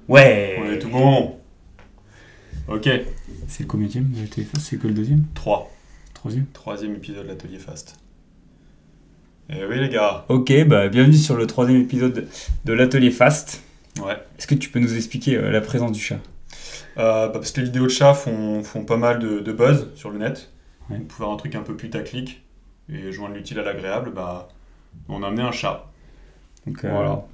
Ouais. On est tout bon. Ok. C'est le combienième de l'atelier Fast? C'est que le deuxième? 3. Troisième? Troisième épisode de l'atelier Fast. Eh oui les gars. Ok, bienvenue sur le troisième épisode de l'atelier Fast. Ouais. Est-ce que tu peux nous expliquer la présence du chat? Parce que les vidéos de chats font pas mal de buzz sur le net. Ouais. Pour faire un truc un peu putaclic et joindre l'utile à l'agréable, on a amené un chat. Donc Voilà.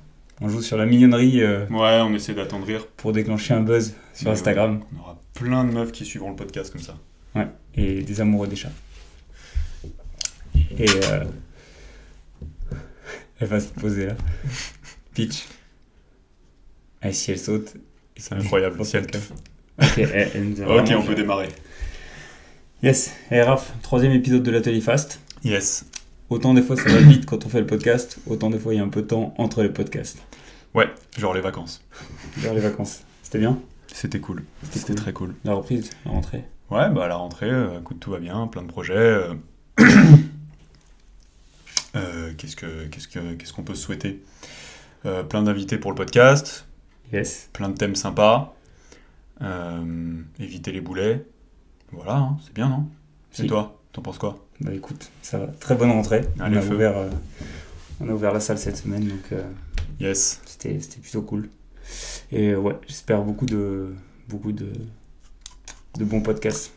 on joue sur la mignonnerie Ouais, on essaie d'attendrir. pour déclencher un buzz sur Mais Instagram. On aura plein de meufs qui suivront le podcast comme ça. Ouais, et des amoureux des chats. Et elle va se poser là. Peach. Et si elle saute... C'est incroyable. Si elle te- Ok, elle nous a Ok, vraiment on fait- peut démarrer. Yes, et Raph, troisième épisode de l'atelier Fast. Yes. Autant des fois ça va vite quand on fait le podcast, autant des fois il y a un peu de temps entre les podcasts. Ouais, genre les vacances. Vers les vacances. C'était bien? C'était cool. C'était cool. très cool. La reprise, la rentrée. Ouais, à la rentrée, écoute, tout va bien, plein de projets. Qu'est-ce qu'on peut se souhaiter? Plein d'invités pour le podcast, Yes. plein de thèmes sympas, éviter les boulets. Voilà, hein, c'est bien, non? Si. Et toi, t'en penses quoi? Bah écoute, ça va. Très bonne rentrée. Allez, feu. On a ouvert la salle cette semaine, donc Yes. c'était plutôt cool. Et ouais, j'espère beaucoup de bons podcasts.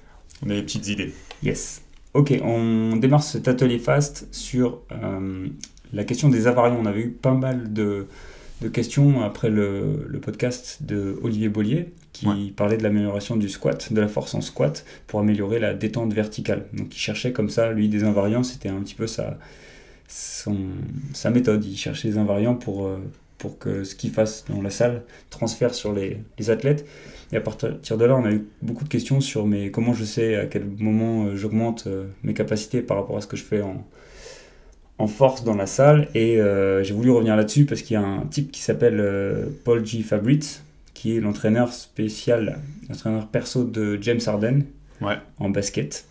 On a des petites idées. Yes. Ok, on démarre cet atelier Fast sur la question des avariants. On avait eu pas mal de questions après le podcast de Olivier Bollier qui parlait de l'amélioration du squat, de la force en squat pour améliorer la détente verticale. Donc il cherchait comme ça, lui, des invariants, c'était un petit peu sa méthode. Il cherchait des invariants pour que ce qu'il fasse dans la salle transfère sur les athlètes. Et à partir de là, on a eu beaucoup de questions sur comment je sais à quel moment j'augmente mes capacités par rapport à ce que je fais en force dans la salle. Et j'ai voulu revenir là-dessus parce qu'il y a un type qui s'appelle Paul G. Fabrit, qui est l'entraîneur perso de James Harden en basket.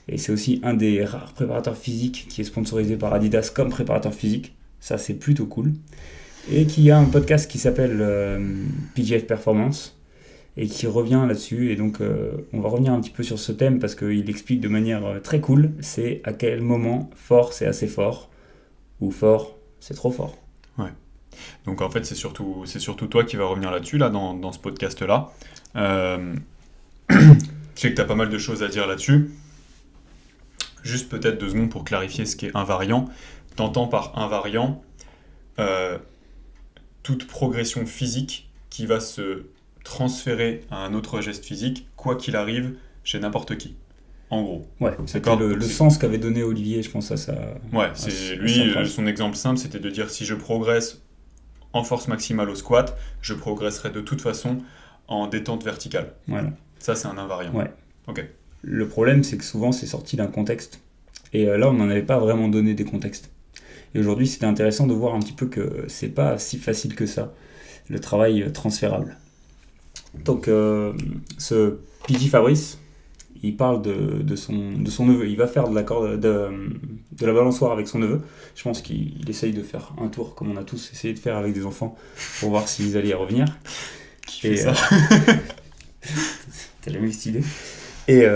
Et c'est aussi un des rares préparateurs physiques qui est sponsorisé par Adidas comme préparateur physique. Ça, c'est plutôt cool. Et qui a un podcast qui s'appelle PGF Performance et qui revient là-dessus. Et donc, on va revenir un petit peu sur ce thème parce qu'il explique de manière très cool. C'est à quel moment fort, c'est assez fort ou fort, c'est trop fort. Donc en fait, c'est surtout toi qui va revenir là-dessus, là, dans ce podcast-là. Je sais que tu as pas mal de choses à dire là-dessus. Juste peut-être 2 secondes pour clarifier ce qu'est invariant. T'entends par invariant toute progression physique qui va se transférer à un autre geste physique, quoi qu'il arrive, chez n'importe qui. En gros. Ouais, c'était D'accord. le sens qu'avait donné Olivier, je pense, à ça. Ouais, c'est lui, son exemple simple, c'était de dire si je progresse en force maximale au squat, je progresserai de toute façon en détente verticale. Voilà. Ça, c'est un invariant. Ouais. Ok. Le problème, c'est que souvent, c'est sorti d'un contexte. Et là, on n'en avait pas vraiment donné des contextes. Et aujourd'hui, c'était intéressant de voir un petit peu que c'est pas si facile que ça, le travail transférable. Donc, ce PJ Fabrice, il parle de son neveu. Il va faire de la balançoire avec son neveu. Je pense qu'il essaye de faire un tour, comme on a tous essayé de faire avec des enfants, pour voir s'ils allaient y revenir. Qui fait ça? T'as jamais eu cette idée? Et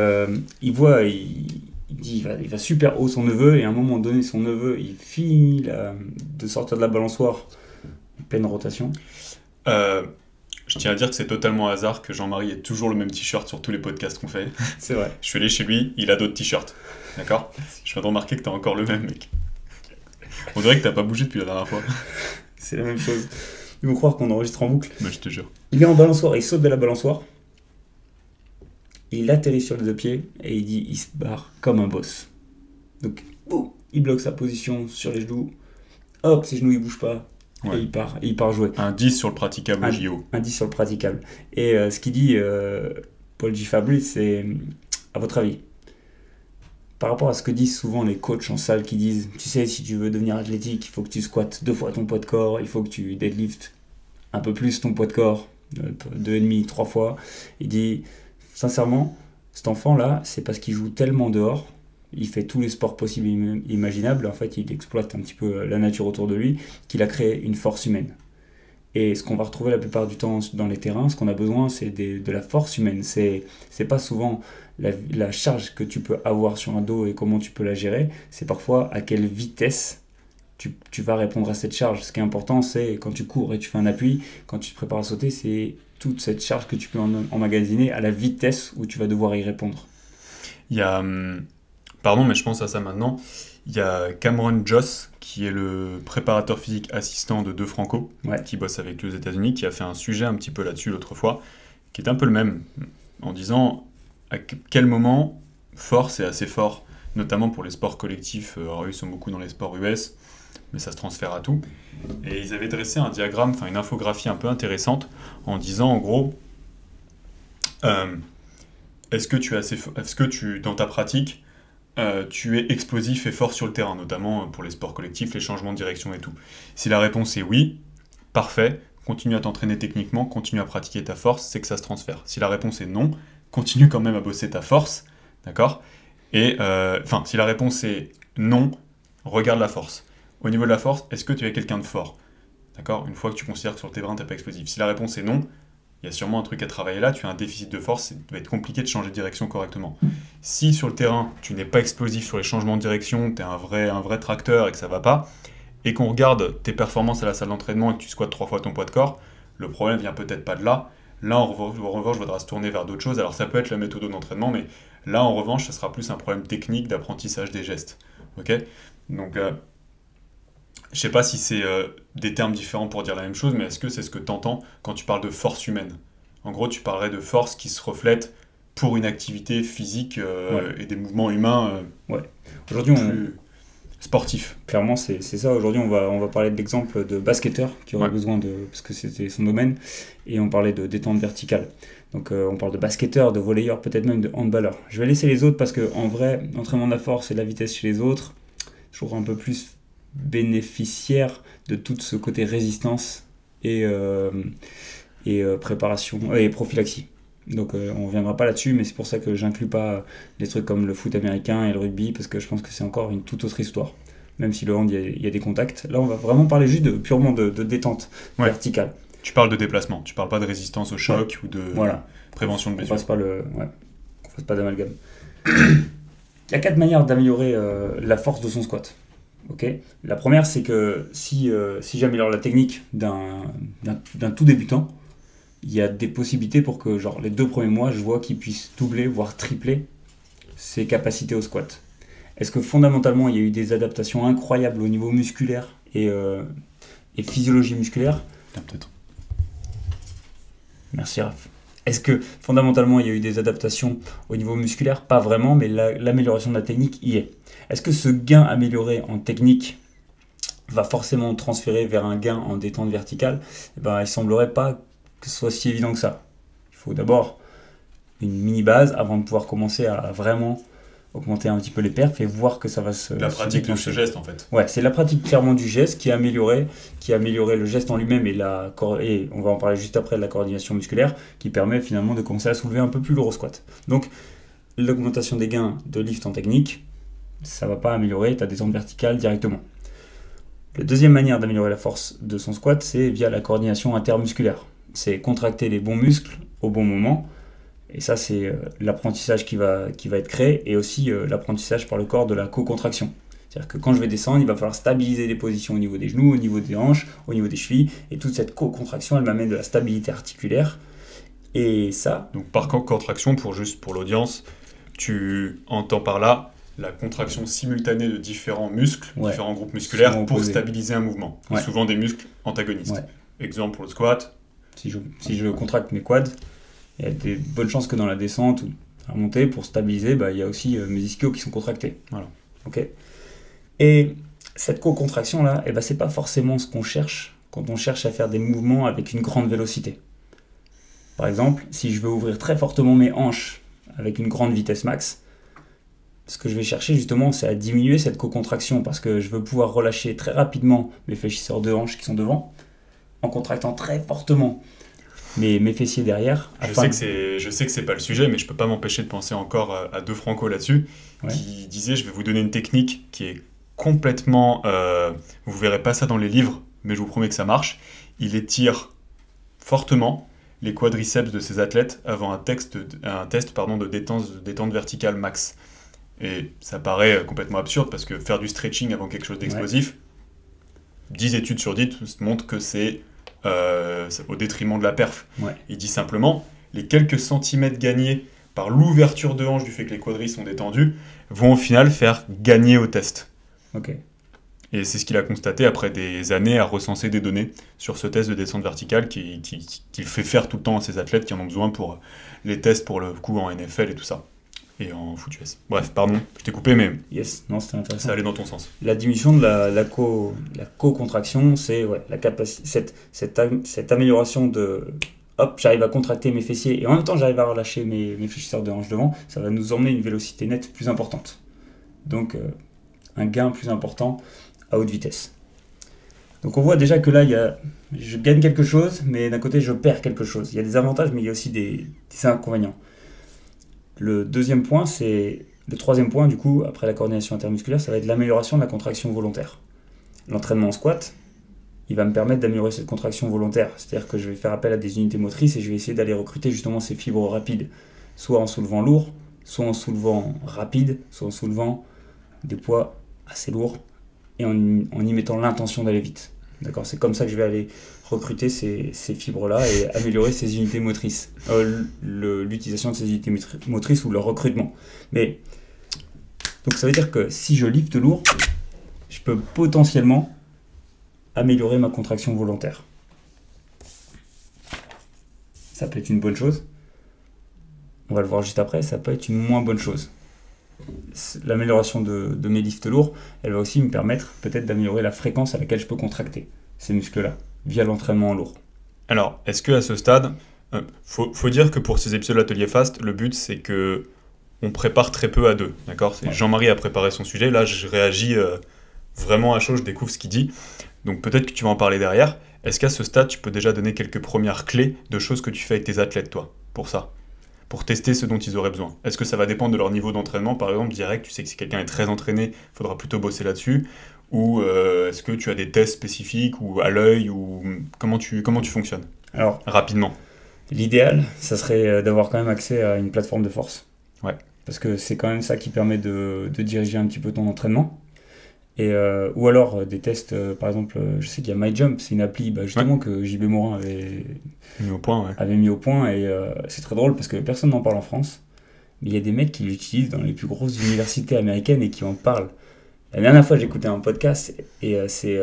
il voit, il dit, il va super haut son neveu, et à un moment donné, son neveu, il finit de sortir de la balançoire en pleine rotation. Je tiens à dire que c'est totalement hasard que Jean-Marie ait toujours le même t-shirt sur tous les podcasts qu'on fait. C'est vrai. Je suis allé chez lui, il a d'autres t-shirts. D'accord? Je viens de remarquer que t'as encore le même, mec. On dirait que t'as pas bougé depuis la dernière fois. C'est la même chose. Ils vont croire qu'on enregistre en boucle. Mais je te jure. Il est en balançoire, il saute de la balançoire. Il atterrit sur les 2 pieds et il se barre comme un boss. Donc, boum, il bloque sa position sur les genoux. Hop, ses genoux ils bougent pas. Ouais. Et il part jouer. Un 10 sur le praticable JO. Un 10 sur le praticable. Et ce qu'il dit, Paul G. Fabrice, c'est, à votre avis, par rapport à ce que disent souvent les coachs en salle qui disent, tu sais, si tu veux devenir athlétique, il faut que tu squattes 2 fois ton poids de corps, il faut que tu deadlifts un peu plus ton poids de corps, 2,5, 3 fois. Il dit, sincèrement, cet enfant-là, c'est parce qu'il joue tellement dehors, il fait tous les sports possibles et imaginables, en fait, il exploite un petit peu la nature autour de lui, qu'il a créé une force humaine. Et ce qu'on va retrouver la plupart du temps dans les terrains, ce qu'on a besoin, c'est de la force humaine. C'est pas souvent la charge que tu peux avoir sur un dos et comment tu peux la gérer, c'est parfois à quelle vitesse tu vas répondre à cette charge. Ce qui est important, c'est quand tu cours et tu fais un appui, quand tu te prépares à sauter, c'est toute cette charge que tu peux emmagasiner à la vitesse où tu vas devoir y répondre. Il y a, pardon, mais je pense à ça maintenant. Il y a Cameron Joss, qui est le préparateur physique assistant de De Franco, qui bosse avec lui aux États-Unis, qui a fait un sujet un petit peu là-dessus l'autre fois, qui est un peu le même, en disant à quel moment force est assez fort, notamment pour les sports collectifs. Alors, ils sont beaucoup dans les sports US, mais ça se transfère à tout. Et ils avaient dressé un diagramme, enfin une infographie un peu intéressante, en disant en gros, est-ce que dans ta pratique, tu es explosif et fort sur le terrain, notamment pour les sports collectifs, les changements de direction et tout. Si la réponse est oui, parfait, continue à t'entraîner techniquement, continue à pratiquer ta force, c'est que ça se transfère. Si la réponse est non, continue quand même à bosser ta force, d'accord ? Et si la réponse est non, regarde la force. Au niveau de la force, est-ce que tu es quelqu'un de fort ? D'accord ? Une fois que tu considères que sur le terrain, tu n'es pas explosif. Si la réponse est non, il y a sûrement un truc à travailler là, tu as un déficit de force, ça va être compliqué de changer de direction correctement. Si sur le terrain, tu n'es pas explosif sur les changements de direction, tu es un vrai tracteur et que ça va pas, et qu'on regarde tes performances à la salle d'entraînement et que tu squattes 3 fois ton poids de corps, le problème vient peut-être pas de là. Là, en revanche, il faudra se tourner vers d'autres choses. Alors ça peut être la méthode d'entraînement, mais là, en revanche, ça sera plus un problème technique d'apprentissage des gestes. Ok ? Donc, je sais pas si c'est des termes différents pour dire la même chose, mais est-ce que c'est ce que tu entends quand tu parles de force humaine ? En gros, tu parlerais de force qui se reflète pour une activité physique et des mouvements humains Aujourd'hui, plus sportifs. Clairement, c'est ça. Aujourd'hui, on va parler de l'exemple de basketteur qui aurait besoin parce que c'était son domaine, et on parlait de détente verticale. Donc, on parle de basketteur, de volleyeur, peut-être même de handballeur. Je vais laisser les autres parce qu'en vrai, l'entraînement de la force et de la vitesse chez les autres, je trouve un peu plus bénéficiaire de tout ce côté résistance et préparation et prophylaxie. Donc on reviendra pas là-dessus, mais c'est pour ça que j'inclus pas des trucs comme le foot américain et le rugby, parce que je pense que c'est encore une toute autre histoire. Même si le hand, il y a des contacts. Là, on va vraiment parler juste purement de détente verticale. Tu parles de déplacement, tu parles pas de résistance au choc ou de prévention de blessures. Qu'on fasse pas d'amalgame. Il y a 4 manières d'améliorer la force de son squat. Okay. La première, c'est que si j'améliore la technique d'un tout débutant, il y a des possibilités pour que les 2 premiers mois, je vois qu'il puisse doubler, voire tripler ses capacités au squat. Est-ce que fondamentalement, il y a eu des adaptations incroyables au niveau musculaire et physiologie musculaire ? Peut-être. Merci Raph. Est-ce que fondamentalement, il y a eu des adaptations au niveau musculaire ? Pas vraiment, mais l'amélioration de la technique y est. Est-ce que ce gain amélioré en technique va forcément transférer vers un gain en détente verticale ? Il ne semblerait pas que ce soit si évident que ça. Il faut d'abord une mini-base avant de pouvoir commencer à vraiment augmenter un petit peu les perfs et voir que ça va se... La pratique de ce geste, en fait. Ouais, c'est la pratique clairement du geste qui a amélioré le geste en lui-même et on va en parler juste après de la coordination musculaire qui permet finalement de commencer à soulever un peu plus lourd au squat. Donc, l'augmentation des gains de lift en technique, ça ne va pas améliorer ta descente verticale directement. La deuxième manière d'améliorer la force de son squat, c'est via la coordination intermusculaire. C'est contracter les bons muscles au bon moment. Et ça, c'est l'apprentissage qui va être créé et aussi l'apprentissage par le corps de la co-contraction. C'est-à-dire que quand je vais descendre, il va falloir stabiliser les positions au niveau des genoux, au niveau des hanches, au niveau des chevilles. Et toute cette co-contraction, elle m'amène de la stabilité articulaire. Et ça... Donc par contraction, pour l'audience, tu entends par là la contraction simultanée de différents muscles, différents groupes musculaires pour stabiliser un mouvement. Ouais. Souvent des muscles antagonistes. Ouais. Exemple pour le squat. Si je contracte mes quads, il y a des bonnes chances que dans la descente ou la remontée, pour stabiliser, il y a aussi mes ischios qui sont contractés. Voilà. Okay. Et cette co-contraction-là, c'est pas forcément ce qu'on cherche quand on cherche à faire des mouvements avec une grande vélocité. Par exemple, si je veux ouvrir très fortement mes hanches avec une grande vitesse max, ce que je vais chercher justement, c'est à diminuer cette co-contraction parce que je veux pouvoir relâcher très rapidement mes fléchisseurs de hanches qui sont devant en contractant très fortement mes fessiers derrière. Je sais que c'est pas le sujet, mais je peux pas m'empêcher de penser encore à De Franco là-dessus, qui disait: je vais vous donner une technique qui est complètement... vous verrez pas ça dans les livres, mais je vous promets que ça marche. il étire fortement les quadriceps de ses athlètes avant un test de détente verticale max. Et ça paraît complètement absurde parce que faire du stretching avant quelque chose d'explosif, 10 études sur 10 montrent que c'est au détriment de la perf. Ouais. Il dit simplement, les quelques centimètres gagnés par l'ouverture de hanche du fait que les quadris sont détendus vont au final faire gagner au test. Ok. Et c'est ce qu'il a constaté après des années à recenser des données sur ce test de descente verticale qu'il fait faire tout le temps à ses athlètes qui en ont besoin pour les tests pour le coup en NFL et tout ça. Et en foot US. Bref, pardon, je t'ai coupé, mais Yes, non, c'était intéressant. ça allait dans ton sens. La diminution de la co-contraction, c'est la cette amélioration de hop, j'arrive à contracter mes fessiers et en même temps j'arrive à relâcher mes fléchisseurs de hanche devant, ça va nous emmener une vélocité nette plus importante. Donc un gain plus important à haute vitesse. Donc on voit déjà que là, je gagne quelque chose, mais d'un côté je perds quelque chose. Il y a des avantages, mais il y a aussi des inconvénients. Le troisième point, du coup, après la coordination intermusculaire, ça va être l'amélioration de la contraction volontaire. L'entraînement en squat, il va me permettre d'améliorer cette contraction volontaire. C'est-à-dire que je vais faire appel à des unités motrices et je vais essayer d'aller recruter justement ces fibres rapides, soit en soulevant lourd, soit en soulevant rapide, soit en soulevant des poids assez lourds et en y mettant l'intention d'aller vite. D'accord, c'est comme ça que je vais aller recruter ces fibres-là et améliorer ces unités motrices, l'utilisation de ces unités motrices ou leur recrutement. Mais donc ça veut dire que si je lifte lourd, je peux potentiellement améliorer ma contraction volontaire. Ça peut être une bonne chose. On va le voir juste après, ça peut être une moins bonne chose. L'amélioration de mes lifts lourds, elle va aussi me permettre peut-être d'améliorer la fréquence à laquelle je peux contracter ces muscles-là, via l'entraînement en lourd. Alors, est-ce qu'à ce stade, faut dire que pour ces épisodes de l'Atelier Fast, le but c'est que on prépare très peu à deux, d'accord ? Ouais. Jean-Marie a préparé son sujet, là je réagis vraiment à chaud, je découvre ce qu'il dit, donc peut-être que tu vas en parler derrière. Est-ce qu'à ce stade, tu peux déjà donner quelques premières clés de choses que tu fais avec tes athlètes, toi, pour ça ? Pour tester ce dont ils auraient besoin. Est-ce que ça va dépendre de leur niveau d'entraînement ? Par exemple, direct, tu sais que si quelqu'un est très entraîné, il faudra plutôt bosser là-dessus. Ou est-ce que tu as des tests spécifiques ou à l'œil ou comment tu fonctionnes ? Alors, rapidement. L'idéal, ça serait d'avoir quand même accès à une plateforme de force. Ouais. Parce que c'est quand même ça qui permet de diriger un petit peu ton entraînement. Et, ou alors des tests, par exemple, je sais qu'il y a MyJump, c'est une appli justement que JB Morin avait mis au point. Et c'est très drôle parce que personne n'en parle en France. Mais il y a des mecs qui l'utilisent dans les plus grosses universités américaines et qui en parlent. La dernière fois, j'écoutais un podcast et c'est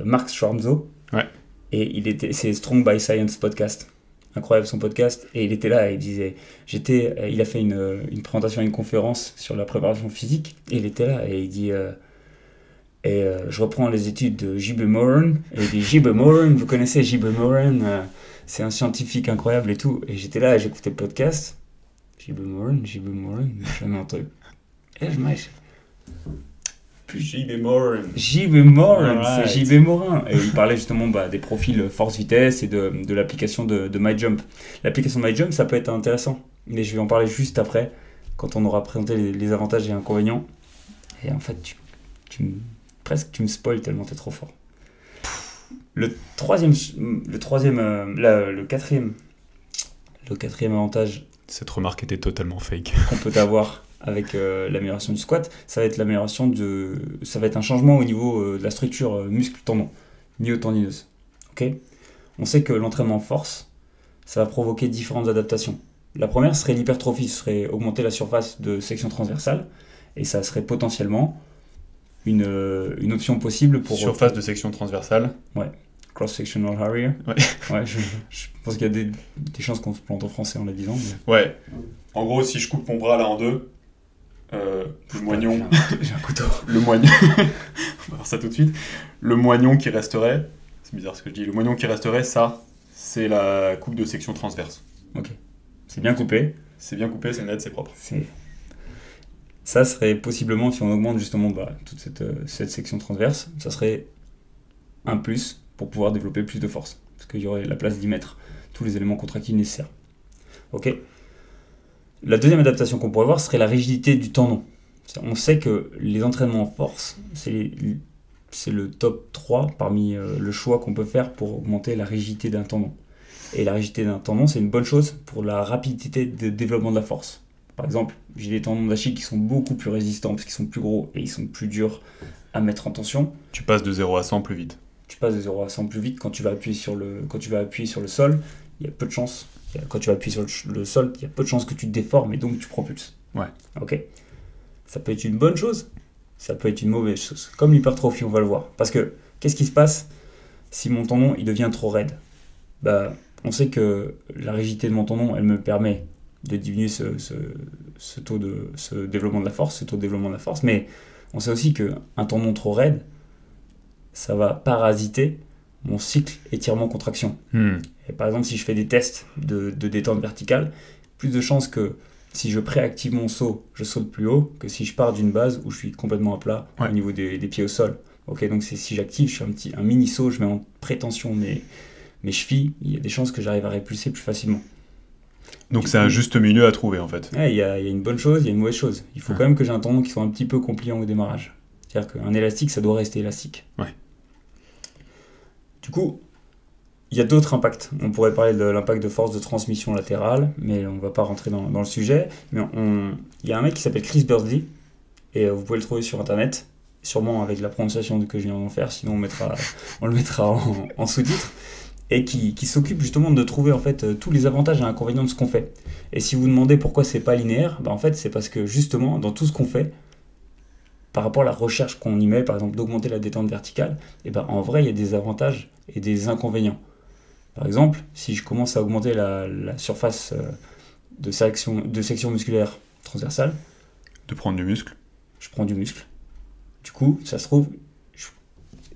Mark Schwarzo. Ouais. Et c'est Strong by Science podcast. Incroyable son podcast. Et il était là et il disait... il a fait une présentation à une conférence sur la préparation physique. Et il était là et il dit... je reprends les études de J.B. Moran. Et il dit J.B. Moran, vous connaissez J.B. Moran, c'est un scientifique incroyable et tout. Et j'étais là et j'écoutais le podcast. J.B. Moran, j'ai jamais entendu. Et je m'ai... J.B. Moran. J.B. Moran, c'est J.B. Morin. Et il parlait justement des profils force-vitesse et de l'application de MyJump. L'application de MyJump, ça peut être intéressant. Mais je vais en parler juste après, quand on aura présenté les avantages et inconvénients. Et en fait, tu me spoil tellement t'es trop fort. Le quatrième avantage... Cette remarque était totalement fake. Qu'on peut avoir avec l'amélioration du squat, ça va être ça va être un changement au niveau de la structure muscle-tendon, myotendineuse. Okay ? On sait que l'entraînement en force, ça va provoquer différentes adaptations. La première serait l'hypertrophie, ce serait augmenter la surface de section transversale, et ça serait potentiellement une option possible pour... Surface de section transversale. Ouais. Cross-sectional area. Ouais. Je pense qu'il y a des chances qu'on se plante en français en la disant. Mais... Ouais. En gros, si je coupe mon bras là en deux, le moignon... J'ai un couteau. Le moignon... On va voir ça tout de suite. Le moignon qui resterait... C'est bizarre ce que je dis. Le moignon qui resterait, ça, c'est la coupe de section transverse. Ok. C'est bien coupé. C'est bien coupé, c'est net, c'est propre. Ça serait possiblement, si on augmente justement toute cette section transverse, ça serait un plus pour pouvoir développer plus de force. Parce qu'il y aurait la place d'y mettre tous les éléments contractiles nécessaires. Ok. La deuxième adaptation qu'on pourrait voir serait la rigidité du tendon. On sait que les entraînements en force, c'est c'est le top 3 parmi le choix qu'on peut faire pour augmenter la rigidité d'un tendon. Et la rigidité d'un tendon, c'est une bonne chose pour la rapidité de développement de la force. Par exemple, j'ai des tendons d'Achille qui sont beaucoup plus résistants parce qu'ils sont plus gros et ils sont plus durs à mettre en tension. Tu passes de 0 à 100 plus vite. Tu passes de 0 à 100 plus vite quand tu vas appuyer sur le sol. Il y a peu de chances. Quand tu vas appuyer sur le sol, il y a peu de chances que tu te déformes et donc tu propulses. Ouais. Ok. Ça peut être une bonne chose, ça peut être une mauvaise chose. Comme l'hypertrophie, on va le voir. Parce que qu'est-ce qui se passe si mon tendon il devient trop raide? Bah, on sait que la rigidité de mon tendon, elle me permet de diminuer ce taux de ce développement de la force, mais on sait aussi qu'un tendon trop raide, ça va parasiter mon cycle étirement-contraction. Et par exemple, si je fais des tests de détente verticale, plus de chances que si je préactive mon saut, je saute plus haut, que si je pars d'une base où je suis complètement à plat au niveau des pieds au sol. Ok, donc si j'active, je fais un mini saut, je mets en prétention mes chevilles, il y a des chances que j'arrive à répulser plus facilement. Donc c'est un juste milieu à trouver en fait. Il y a une bonne chose, il y a une mauvaise chose. Il faut quand même que j'ai un tendon qui soit un petit peu compliant au démarrage. C'est-à-dire qu'un élastique, ça doit rester élastique. Ouais. Du coup, il y a d'autres impacts. On pourrait parler de l'impact de force de transmission latérale, mais on ne va pas rentrer dans le sujet. Mais il y a un mec qui s'appelle Chris Bursley, et vous pouvez le trouver sur Internet, sûrement avec la prononciation que je viens d'en faire, sinon on le mettra en sous-titre, et qui s'occupe justement de trouver en fait tous les avantages et inconvénients de ce qu'on fait. Et si vous demandez pourquoi c'est pas linéaire, en fait c'est parce que justement dans tout ce qu'on fait, par rapport à la recherche qu'on y met, par exemple d'augmenter la détente verticale, en vrai il y a des avantages et des inconvénients. Par exemple, si je commence à augmenter la surface de section musculaire transversale, de prendre du muscle, je prends du muscle. Du coup, ça se trouve,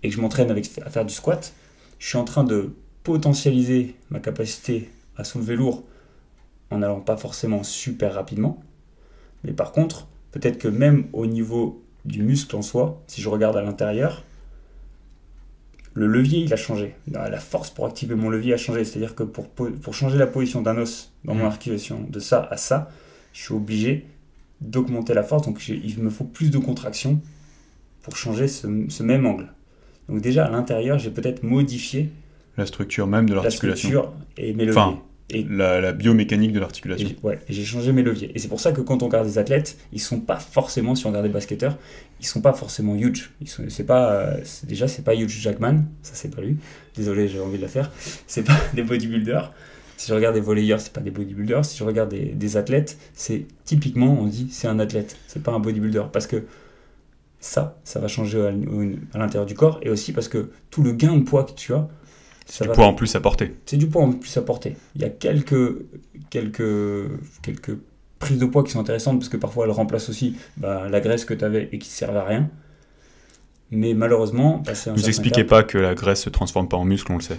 et que je m'entraîne à faire du squat, je suis en train de potentialiser ma capacité à soulever lourd en n'allant pas forcément super rapidement. Mais par contre, peut-être que même au niveau du muscle en soi, si je regarde à l'intérieur, le levier il a changé. La force pour activer mon levier a changé. C'est-à-dire que pour changer la position d'un os dans mon articulation de ça à ça, je suis obligé d'augmenter la force. Donc il me faut plus de contraction pour changer ce même angle. Donc déjà à l'intérieur, j'ai peut-être modifié la structure même de l'articulation. La structure et mes leviers. Enfin, la biomécanique de l'articulation. Et j'ai changé mes leviers. Et c'est pour ça que quand on regarde des athlètes, ils sont pas forcément, si on regarde des basketteurs, ils sont pas forcément huge. C'est pas Hugh Jackman, ça c'est pas lui. Désolé, j'ai envie de la faire. C'est pas des bodybuilders. Si je regarde des volleyeurs, c'est pas des bodybuilders. Si je regarde des athlètes, c'est typiquement, on dit, c'est un athlète. C'est pas un bodybuilder. Parce que ça va changer à l'intérieur du corps. Et aussi parce que tout le gain de poids que tu as, c'est du poids en plus à porter. C'est du poids en plus à porter. Il y a quelques prises de poids qui sont intéressantes parce que parfois elles remplacent aussi la graisse que tu avais et qui ne servait à rien. Mais malheureusement, vous expliquez pas que la graisse se transforme pas en muscle, on le sait.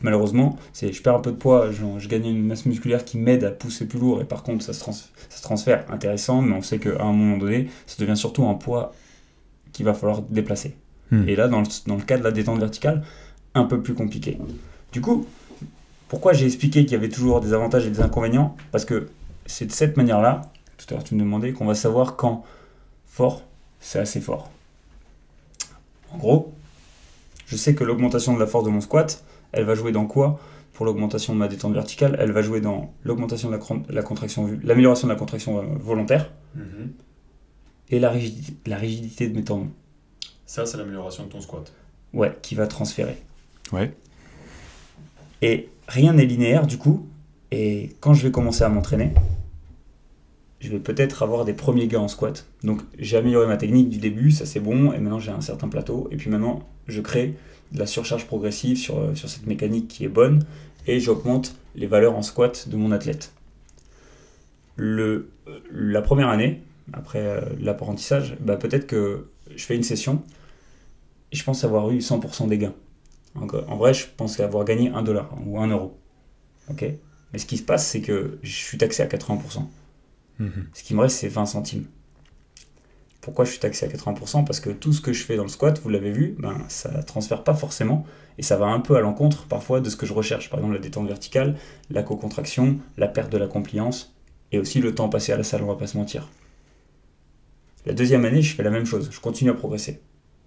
Malheureusement, je perds un peu de poids, je gagne une masse musculaire qui m'aide à pousser plus lourd et par contre ça se transfère intéressant, mais on sait qu'à un moment donné, ça devient surtout un poids qu'il va falloir déplacer. Et là, dans le cas de la détente verticale, un peu plus compliqué. Du coup, pourquoi j'ai expliqué qu'il y avait toujours des avantages et des inconvénients? Parce que c'est de cette manière-là, tout à l'heure tu me demandais, qu'on va savoir quand fort, c'est assez fort. En gros, je sais que l'augmentation de la force de mon squat, elle va jouer dans quoi? Pour l'augmentation de ma détente verticale, elle va jouer dans l'augmentation de la contraction, l'amélioration de la contraction volontaire et la rigidité de mes tendons. Ça, c'est l'amélioration de ton squat. Ouais, qui va transférer. Ouais. Et rien n'est linéaire du coup, et quand je vais commencer à m'entraîner, je vais peut-être avoir des premiers gains en squat. Donc j'ai amélioré ma technique du début, ça c'est bon, et maintenant j'ai un certain plateau, et puis maintenant je crée de la surcharge progressive sur cette mécanique qui est bonne, et j'augmente les valeurs en squat de mon athlète. La première année, après l'apprentissage, peut-être que je fais une session, et je pense avoir eu 100% des gains. En vrai, je pense avoir gagné $1 ou €1. Okay. Mais ce qui se passe, c'est que je suis taxé à 80%. Ce qui me reste, c'est 20 centimes. Pourquoi je suis taxé à 80%? Parce que tout ce que je fais dans le squat, vous l'avez vu, ça ne transfère pas forcément. Et ça va un peu à l'encontre, parfois, de ce que je recherche. Par exemple, la détente verticale, la co-contraction, la perte de la compliance, et aussi le temps passé à la salle, on ne va pas se mentir. La deuxième année, je fais la même chose. Je continue à progresser.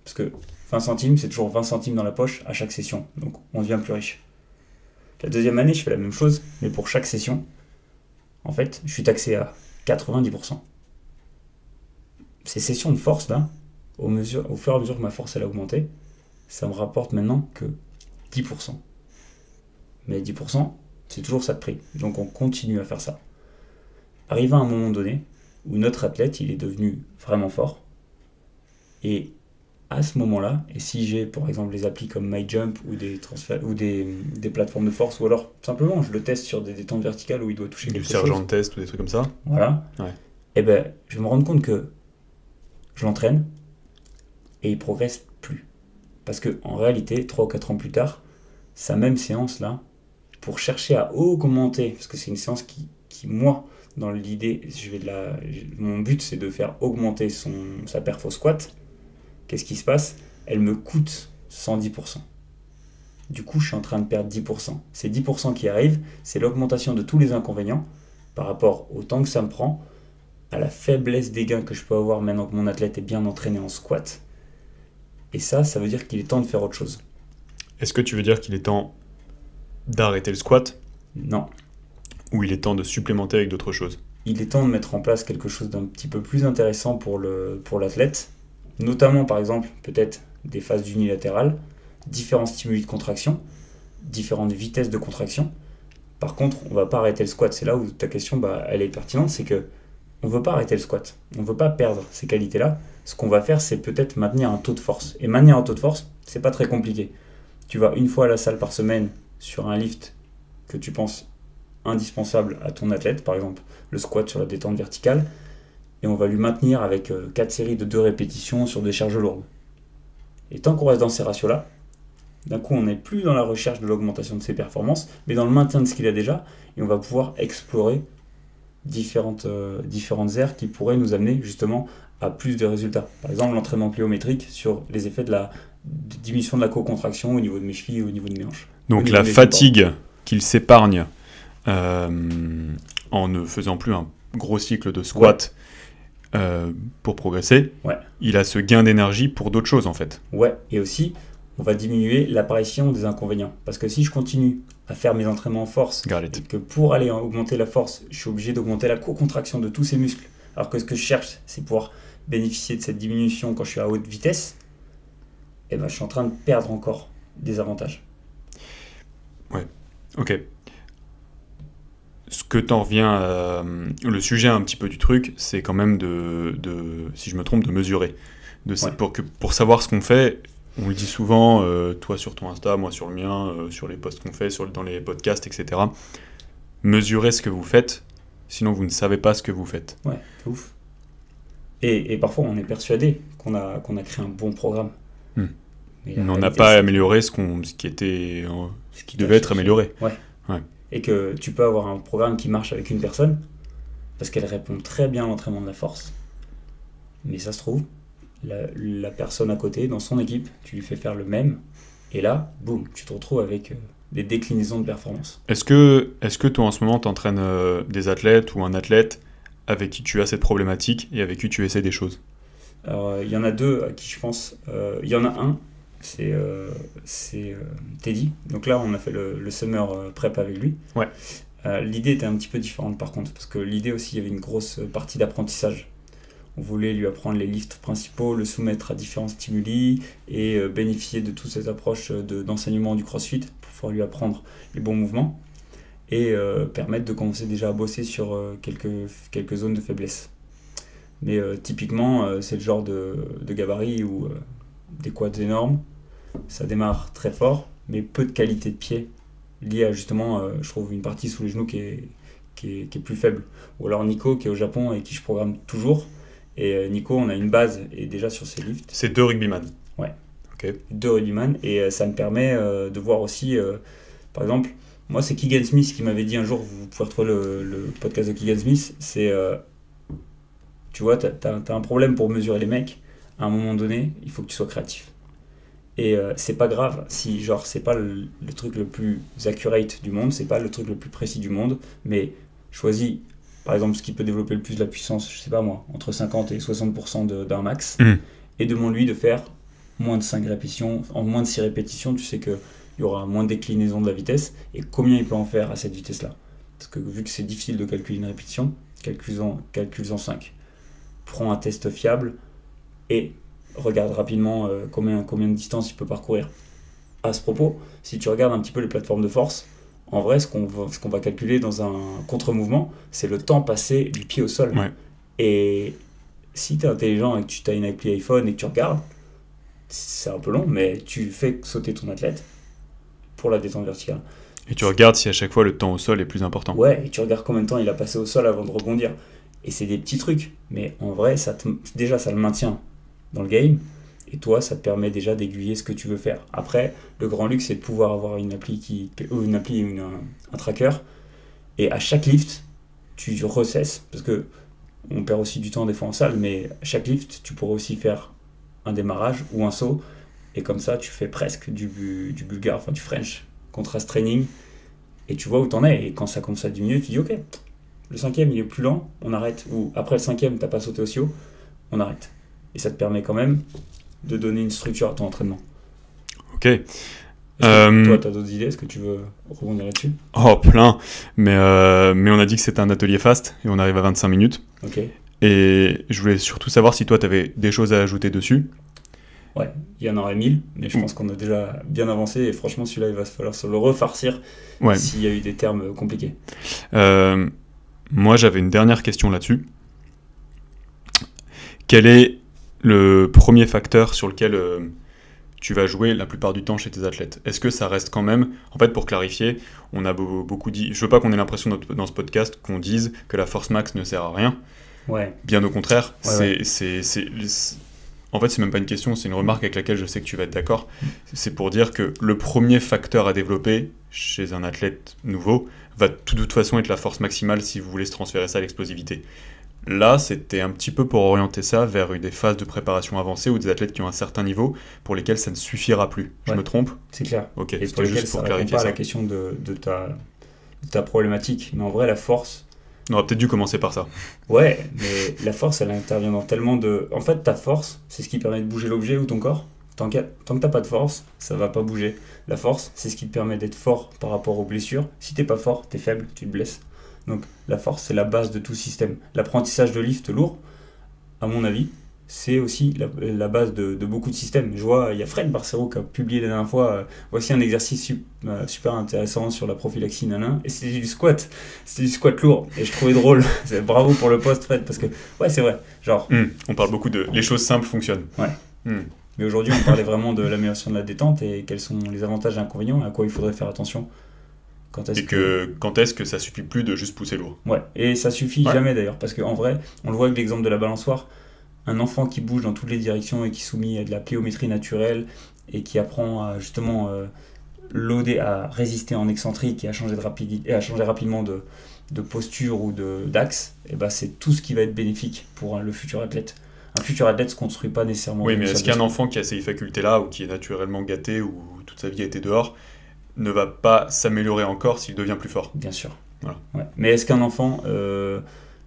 Parce que 20 centimes, c'est toujours 20 centimes dans la poche à chaque session. Donc on devient plus riche. La deuxième année, je fais la même chose, mais pour chaque session, en fait, je suis taxé à 90%. Ces sessions de force, là, au fur et à mesure que ma force elle a augmenté, ça me rapporte maintenant que 10%. Mais 10%, c'est toujours ça de prix. Donc on continue à faire ça. Arrivé à un moment donné où notre athlète, il est devenu vraiment fort. Et à ce moment-là, et si j'ai par exemple les applis comme MyJump ou des transferts ou des plateformes de force, ou alors simplement je le teste sur des détentes verticales où il doit toucher Du quelque sergent chose. de test ou des trucs comme ça. Voilà. Ouais. Et ben je vais me rendre compte que je l'entraîne et il progresse plus. Parce que en réalité, 3 ou 4 ans plus tard, sa même séance là, pour chercher à augmenter, parce que c'est une séance qui moi, dans l'idée, mon but c'est de faire augmenter sa perf au squat. Qu'est-ce qui se passe? Elle me coûte 110%. Du coup, je suis en train de perdre 10%. Ces 10% qui arrivent, c'est l'augmentation de tous les inconvénients par rapport au temps que ça me prend, à la faiblesse des gains que je peux avoir maintenant que mon athlète est bien entraîné en squat. Et ça veut dire qu'il est temps de faire autre chose. Est-ce que tu veux dire qu'il est temps d'arrêter le squat? Non. Ou il est temps de supplémenter avec d'autres choses? Il est temps de mettre en place quelque chose d'un petit peu plus intéressant pour l'athlète, notamment par exemple peut-être des phases unilatérales, différents stimuli de contraction, différentes vitesses de contraction. Par contre, on ne va pas arrêter le squat. C'est là où ta question elle est pertinente, c'est que on ne veut pas arrêter le squat, on ne veut pas perdre ces qualités-là. Ce qu'on va faire, c'est peut-être maintenir un taux de force. Et maintenir un taux de force, c'est pas très compliqué. Tu vas une fois à la salle par semaine sur un lift que tu penses indispensable à ton athlète, par exemple le squat sur la détente verticale, et on va lui maintenir avec 4 séries de 2 répétitions sur des charges lourdes. Et tant qu'on reste dans ces ratios-là, d'un coup on n'est plus dans la recherche de l'augmentation de ses performances, mais dans le maintien de ce qu'il a déjà, et on va pouvoir explorer différentes aires qui pourraient nous amener justement à plus de résultats. Par exemple l'entraînement pliométrique sur les effets de la diminution de la co-contraction au niveau de mes chevilles, au niveau de mes hanches. Donc la fatigue qu'il s'épargne en ne faisant plus un gros cycle de squat pour progresser, il a ce gain d'énergie pour d'autres choses en fait. Ouais, et aussi on va diminuer l'apparition des inconvénients. Parce que si je continue à faire mes entraînements en force, et que pour aller augmenter la force, je suis obligé d'augmenter la co-contraction de tous ces muscles, alors que ce que je cherche, c'est pouvoir bénéficier de cette diminution quand je suis à haute vitesse, et ben je suis en train de perdre encore des avantages. Ouais, ok. Ce que t'en reviens, le sujet un petit peu du truc, c'est quand même si je me trompe, de mesurer. Pour savoir ce qu'on fait, on le dit souvent, toi sur ton Insta, moi sur le mien, sur les posts qu'on fait, dans les podcasts, etc. Mesurez ce que vous faites, sinon vous ne savez pas ce que vous faites. Ouais, c'est ouf. Et parfois on est persuadé qu'on a créé un bon programme. Mais on n'a pas amélioré ce qui devait être amélioré. Ouais. Et que tu peux avoir un programme qui marche avec une personne, parce qu'elle répond très bien à l'entraînement de la force, mais ça se trouve, la personne à côté, dans son équipe, tu lui fais faire le même, et là, boum, tu te retrouves avec des déclinaisons de performance. Est-ce que toi en ce moment t'entraînes des athlètes ou un athlète avec qui tu as cette problématique et avec qui tu essaies des choses? Alors il y en a deux à qui je pense, il y en a un, c'est Teddy, donc là on a fait le summer prep avec lui. Ouais. L'idée était un petit peu différente par contre, parce que l'idée aussi, il y avait une grosse partie d'apprentissage. On voulait lui apprendre les lifts principaux, le soumettre à différents stimuli et bénéficier de toutes ces approches d'enseignement du CrossFit pour pouvoir lui apprendre les bons mouvements et permettre de commencer déjà à bosser sur quelques zones de faiblesse. Mais typiquement, c'est le genre de gabarit où des quads énormes, ça démarre très fort, mais peu de qualité de pied liée à justement, je trouve, une partie sous les genoux qui est plus faible. Ou alors Nico qui est au Japon et qui je programme toujours. Et Nico, on a une base et déjà sur ses lifts. C'est 2 rugbyman. Ouais. Ok. 2 rugbyman et ça me permet de voir aussi, par exemple, moi c'est Keegan Smith qui m'avait dit un jour, vous pouvez retrouver le podcast de Keegan Smith, c'est, tu vois, t'as un problème pour mesurer les mecs, à un moment donné, il faut que tu sois créatif. Et c'est pas grave si, genre, c'est pas le truc le plus accurate du monde, c'est pas le truc le plus précis du monde, mais choisis par exemple ce qui peut développer le plus de la puissance, je sais pas moi, entre 50 et 60% d'un max, et demande-lui de faire moins de 5 répétitions, en moins de 6 répétitions, tu sais qu'il y aura moins de déclinaison de la vitesse, et combien il peut en faire à cette vitesse-là. Parce que vu que c'est difficile de calculer une répétition, calcule-en 5. Prends un test fiable et regarde rapidement combien de distance il peut parcourir. À ce propos, si tu regardes un petit peu les plateformes de force, en vrai, ce qu'on va calculer dans un contre-mouvement, c'est le temps passé du pied au sol. Ouais. Et si tu es intelligent et que tu as une appli iPhone et que tu regardes, c'est un peu long, mais tu fais sauter ton athlète pour la détente verticale. Et tu regardes si à chaque fois le temps au sol est plus important. Ouais, et tu regardes combien de temps il a passé au sol avant de rebondir. Et c'est des petits trucs, mais en vrai, déjà, ça le maintient dans le game. Et toi, ça te permet déjà d'aiguiller ce que tu veux faire. Après, le grand luxe, c'est de pouvoir avoir un tracker. Et à chaque lift, tu recesses. Parce que on perd aussi du temps des fois en salle, mais à chaque lift, tu pourras aussi faire un démarrage ou un saut. Et comme ça, tu fais presque du bulgare, enfin du French contrast training. Et tu vois où t'en es. Et quand ça commence à diminuer, tu dis ok, le 5e, il est plus lent, on arrête. Ou après le 5e, t'as pas sauté aussi haut, on arrête. Et ça te permet quand même de donner une structure à ton entraînement. Ok. Toi, tu as d'autres idées? Est-ce que tu veux rebondir là-dessus? Oh, plein. Mais on a dit que c'était un atelier fast et on arrive à 25 minutes. Ok. Et je voulais surtout savoir si toi, tu avais des choses à ajouter dessus. Ouais, il y en aurait 1000, mais je pense qu'on a déjà bien avancé. Et franchement, celui-là, il va falloir se le refarcir s'il y a eu des termes compliqués. Moi, j'avais une dernière question là-dessus. Quel est le premier facteur sur lequel tu vas jouer la plupart du temps chez tes athlètes? Est-ce que ça reste quand même... En fait, pour clarifier, on a beaucoup dit... Je veux pas qu'on ait l'impression dans ce podcast qu'on dise que la force max ne sert à rien. Ouais. Bien au contraire. Ouais. En fait, c'est même pas une question, c'est une remarque avec laquelle je sais que tu vas être d'accord. C'est pour dire que le premier facteur à développer chez un athlète nouveau va de toute façon être la force maximale si vous voulez se transférer ça à l'explosivité. Là, c'était un petit peu pour orienter ça vers des phases de préparation avancée ou des athlètes qui ont un certain niveau pour lesquels ça ne suffira plus. Je me trompe? C'est clair. Ok, et pour lesquels juste pour ça clarifier ça. Pas à la question de ta problématique, mais en vrai, la force... On aurait peut-être dû commencer par ça. Ouais, mais la force, elle intervient dans tellement de... En fait, ta force, c'est ce qui permet de bouger l'objet ou ton corps. Tant que t'as pas de force, ça va pas bouger. La force, c'est ce qui te permet d'être fort par rapport aux blessures. Si t'es pas fort, t'es faible, tu te blesses. Donc la force, c'est la base de tout système. L'apprentissage de lift lourd, à mon avis, c'est aussi la base de beaucoup de systèmes. Je vois, il y a Fred Barcero qui a publié la dernière fois, voici un exercice super intéressant sur la prophylaxie, et c'était du squat lourd, et je trouvais drôle. Bravo pour le post, Fred, parce que, ouais, c'est vrai, genre... on parle beaucoup de... Les choses simples fonctionnent. Ouais. Mais aujourd'hui, on parlait vraiment de l'amélioration de la détente, et quels sont les avantages et inconvénients, et à quoi il faudrait faire attention. Quand est-ce que ça suffit plus de juste pousser lourd? Ouais, et ça suffit jamais d'ailleurs, parce qu'en vrai, on le voit avec l'exemple de la balançoire, un enfant qui bouge dans toutes les directions et qui est soumis à de la pliométrie naturelle et qui apprend à justement loader, à résister en excentrique et à changer de rapidité, et à changer rapidement de posture ou d'axe, et ben c'est tout ce qui va être bénéfique pour le futur athlète. Un futur athlète ne se construit pas nécessairement. Oui, mais est-ce qu'un enfant qui a ces facultés-là ou qui est naturellement gâté ou toute sa vie a été dehors ne va pas s'améliorer encore s'il devient plus fort? Bien sûr. Voilà. Ouais. Mais est-ce qu'un enfant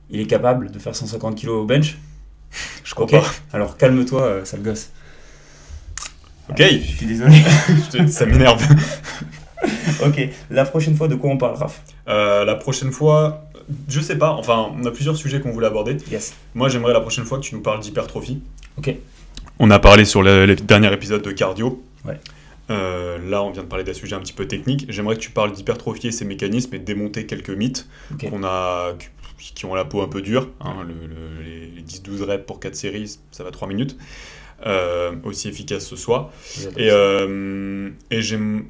il est capable de faire 150 kg au bench? Je crois pas. Alors calme-toi, sale gosse. Ok. Je suis désolé. Ça m'énerve. Ok. La prochaine fois, de quoi on parle, Raph? La prochaine fois, je sais pas. Enfin, on a plusieurs sujets qu'on voulait aborder. Yes. Moi, j'aimerais la prochaine fois que tu nous parles d'hypertrophie. Ok. On a parlé sur le dernier épisode de cardio. Ouais. Là, on vient de parler d'un sujet un petit peu technique. J'aimerais que tu parles d'hypertrophie et ses mécanismes et de démonter quelques mythes qui ont la peau un peu dure. Les 10-12 reps pour 4 séries, ça va 3 minutes. Aussi efficace ce soit. Et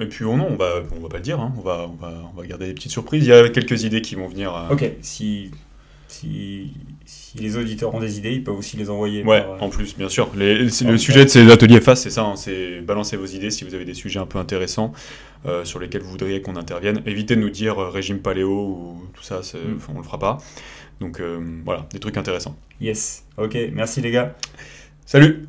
puis on va pas le dire. On va garder des petites surprises. Il y a quelques idées qui vont venir. Ok. Si les auditeurs ont des idées, ils peuvent aussi les envoyer. Ouais, en plus, bien sûr. Le sujet de ces ateliers FAST, c'est ça, c'est balancer vos idées si vous avez des sujets un peu intéressants sur lesquels vous voudriez qu'on intervienne. Évitez de nous dire régime paléo ou tout ça, on le fera pas. Donc voilà, des trucs intéressants. Yes, ok, merci les gars. Salut!